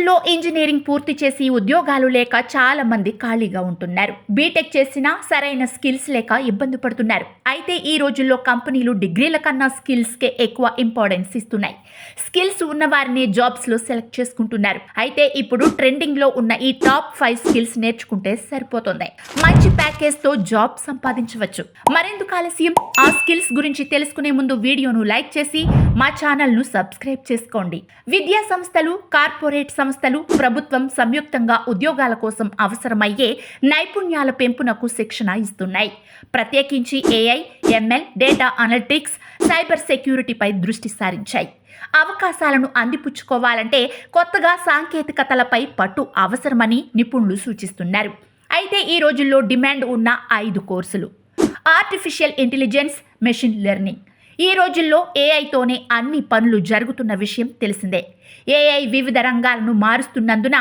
రోజుల్లో ఇంజనీరింగ్ పూర్తి చేసి ఉద్యోగాలు లేక చాలా మంది ఖాళీగా ఉంటున్నారు. బీటెక్ చేసినా సరైన స్కిల్స్ లేక ఇబ్బంది పడుతున్నారు. అయితే ఈ రోజుల్లో కంపెనీలు డిగ్రీల కన్నా స్కిల్స్కే ఎక్కువ ఇంపార్టెన్స్ ఇస్తున్నాయి. స్కిల్స్ ఉన్న వారిని జాబ్స్లో సెలెక్ట్ చేసుకుంటున్నారు. అయితే ఇప్పుడు ట్రెండింగ్లో ఉన్న ఈ టాప్ 5 స్కిల్స్ నేర్చుకుంటే సరిపోతుంది. మంచి ప్యాకేజ్తో జాబ్ సంపాదించవచ్చు. మరెందుకు ఆలస్యం? ఆ స్కిల్స్ గురించి తెలుసుకునే ముందు వీడియోను లైక్ చేసి మా ఛానల్ను సబ్స్క్రైబ్ చేసుకోండి. విద్యా సంస్థలు, కార్పొరేట్ సంస్థలు, ప్రభుత్వం సంయుక్తంగా ఉద్యోగాల కోసం అవసరమయ్యే నైపుణ్యాల పెంపునకు శిక్షణ ఇస్తున్నాయి. ప్రత్యేకించి AI, ML, data analytics, cyber సెక్యూరిటీపై దృష్టి సారించాయి. అవకాశాలను అందిపుచ్చుకోవాలంటే కొత్తగా సాంకేతికతలపై పట్టు అవసరమని నిపుణులు సూచిస్తున్నారు. అయితే ఈ రోజుల్లో డిమాండ్ ఉన్న 5 కోర్సులు. Artificial intelligence, machine learning. ఈ రోజుల్లో ఏఐతోనే అన్ని పనులు జరుగుతున్న విషయం తెలిసిందే. ఏఐ వివిధ రంగాలను మారుస్తున్నందున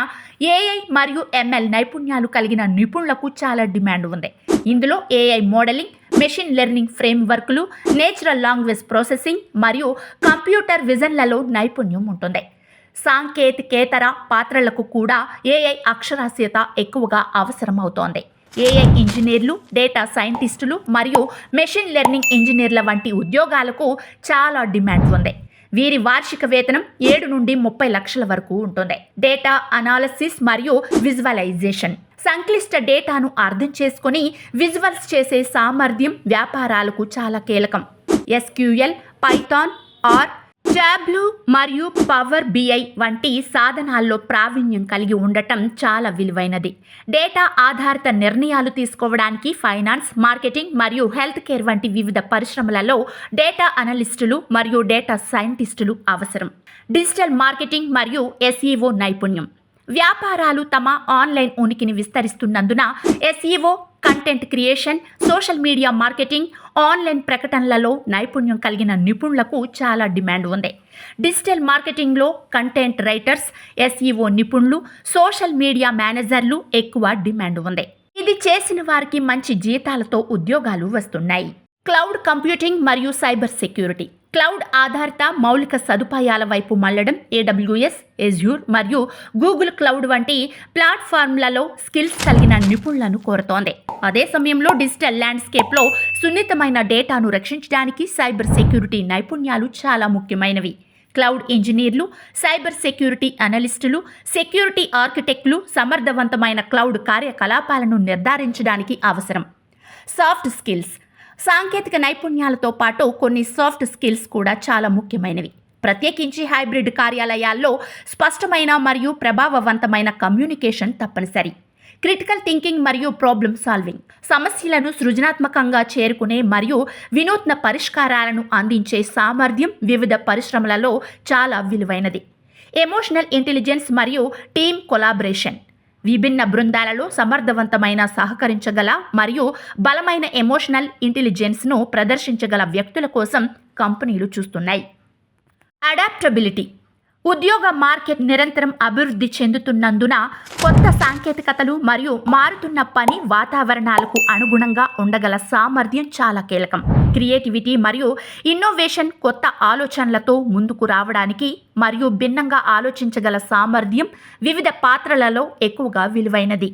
ఏఐ మరియు ఎంఎల్ నైపుణ్యాలు కలిగిన నిపుణులకు చాలా డిమాండ్ ఉంది. ఇందులో ఏఐ మోడలింగ్, మెషిన్ లెర్నింగ్ ఫ్రేమ్వర్క్లు, నేచురల్ లాంగ్వేజ్ ప్రాసెసింగ్ మరియు కంప్యూటర్ విజన్లలో నైపుణ్యం ఉంటుంది. సాంకేతికేతర పాత్రలకు కూడా ఏఐ అక్షరాస్యత ఎక్కువగా అవసరమవుతోంది. ఏఐ ఇంజనీర్లు, డేటా సైంటిస్టులు మరియు మెషిన్ లెర్నింగ్ ఇంజనీర్ల వంటి ఉద్యోగాలకు చాలా డిమాండ్ ఉంది. వీరి వార్షిక వేతనం 7 నుండి 30 లక్షల వరకు ఉంటుంది. డేటా అనాలిసిస్ మరియు విజువలైజేషన్. సంక్లిష్ట డేటాను అర్థం చేసుకుని విజువల్స్ చేసే సామర్థ్యం వ్యాపారాలకు చాలా కీలకం. ఎస్క్యూఎల్, పైథాన్, ఆర్, టాబ్లూ మరియు పవర్ బిఐ వంటి సాధనాల్లో ప్రావీణ్యం కలిగి ఉండటం చాలా విలువైనది. డేటా ఆధారిత నిర్ణయాలు తీసుకోవడానికి ఫైనాన్స్, మార్కెటింగ్ మరియు హెల్త్ కేర్ వంటి వివిధ పరిశ్రమలలో డేటా అనలిస్టులు మరియు డేటా సైంటిస్టులు అవసరం. డిజిటల్ మార్కెటింగ్ మరియు ఎస్ఈఓ నైపుణ్యం. వ్యాపారాలు తమ ఆన్లైన్ ఉనికిని విస్తరిస్తున్నందున SEO, content creation, social media marketing, online ప్రకటనలలో నైపుణ్యం కలిగిన నిపుణులకు చాలా డిమాండ్ ఉంది. డిజిటల్ మార్కెటింగ్లో కంటెంట్ రైటర్స్, ఎస్ఈఓ నిపుణులు, సోషల్ మీడియా మేనేజర్లు ఎక్కువ డిమాండ్ ఉంది. ఇది చేసిన వారికి మంచి జీతాలతో ఉద్యోగాలు వస్తున్నాయి. క్లౌడ్ కంప్యూటింగ్ మరియు సైబర్ సెక్యూరిటీ. క్లౌడ్ ఆధారిత మౌలిక సదుపాయాల వైపు మళ్లడం ఏడబ్ల్యూఎస్, ఎజ్యూర్ మరియు గూగుల్ క్లౌడ్ వంటి ప్లాట్ఫామ్లలో స్కిల్స్ కలిగిన నిపుణులను కోరుతోంది. అదే సమయంలో డిజిటల్ ల్యాండ్స్కేప్లో సున్నితమైన డేటాను రక్షించడానికి సైబర్ సెక్యూరిటీ నైపుణ్యాలు చాలా ముఖ్యమైనవి. క్లౌడ్ ఇంజనీర్లు, సైబర్ సెక్యూరిటీ అనలిస్టులు, సెక్యూరిటీ ఆర్కిటెక్టులు సమర్థవంతమైన క్లౌడ్ కార్యకలాపాలను నిర్ధారించడానికి అవసరం. Soft skills. సాంకేతిక నైపుణ్యాలతో పాటు కొన్ని సాఫ్ట్ స్కిల్స్ కూడా చాలా ముఖ్యమైనవి. ప్రత్యేకించి హైబ్రిడ్ కార్యాలయాల్లో స్పష్టమైన మరియు ప్రభావవంతమైన కమ్యూనికేషన్ తప్పనిసరి. క్రిటికల్ థింకింగ్ మరియు ప్రాబ్లమ్ సాల్వింగ్. సమస్యలను సృజనాత్మకంగా చేరుకునే మరియు వినూత్న పరిష్కారాలను అందించే సామర్థ్యం వివిధ పరిశ్రమలలో చాలా విలువైనది. ఎమోషనల్ ఇంటెలిజెన్స్ మరియు టీమ్ కొలాబరేషన్. విభిన్న బృందాలలో సమర్థవంతమైన సహకరించగల మరియు బలమైన ఎమోషనల్ ఇంటెలిజెన్స్ను ప్రదర్శించగల వ్యక్తుల కోసం కంపెనీలు చూస్తున్నాయి. అడాప్టబిలిటీ. ఉద్యోగ మార్కెట్ నిరంతరం అభివృద్ధి చెందుతున్నందున కొత్త సాంకేతికతలు మరియు మారుతున్న పని వాతావరణాలకు అనుగుణంగా ఉండగల సామర్థ్యం చాలా కీలకం. క్రియేటివిటీ మరియు ఇన్నోవేషన్, కొత్త ఆలోచనలతో ముందుకు రావడానికి మరియు భిన్నంగా ఆలోచించగల సామర్థ్యం వివిధ పాత్రలలో ఎక్కువగా విలువైనది.